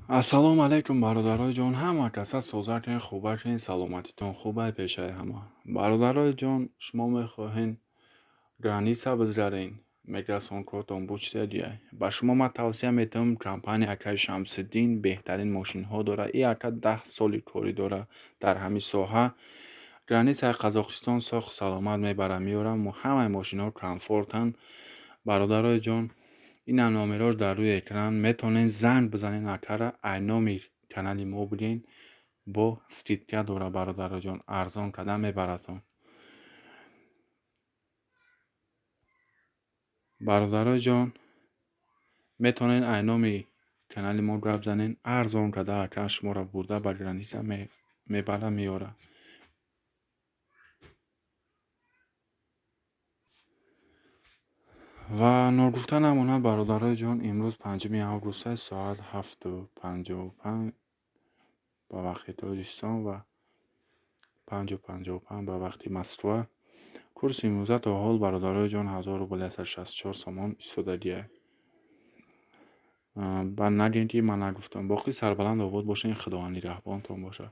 ассалому алайкум бародарои ҷон, ҳама каса созакин хубакин, саломатитон хубай пешаи ҳама. Бародарои ҷон, шумо мехоҳен граниса бизгарен, микросонкотон бучтедия. Ба шумо ман тавсия метавам, компания Акай Шамсиддин беҳтарин мошинҳо дора. И ака 10 соли корӣ дора дар ҳамин соҳа. Гранисаи Қазоқистон сохт саломат мебара меора. Ҳамаи мошинҳо комфортанд. Бародарои ҷон, ин номерош дар рӯи экран метавонен занг бизанен акара, айноми канали мо бигин. Бо скидка дора бародарои ҷон, арзон карда мебаратон. бародарои ҷон, метавонен айноми канали мо гап занен, арзон карда ака шуморо бурда ба граниса мебара меора. ва ногуфта намонад бародарои ҷон, имрӯз 5 август соат 7:55 ба вақти Тоҷикистон ва 5:55 ба вақти Москва. курси имрӯза то ҳол бародарои ҷон 1264 сомон истодагия. ба нагин ки ман нагуфтам. Боқӣ сарбаланд обод бошен. Худованд нигаҳбонтон бошад.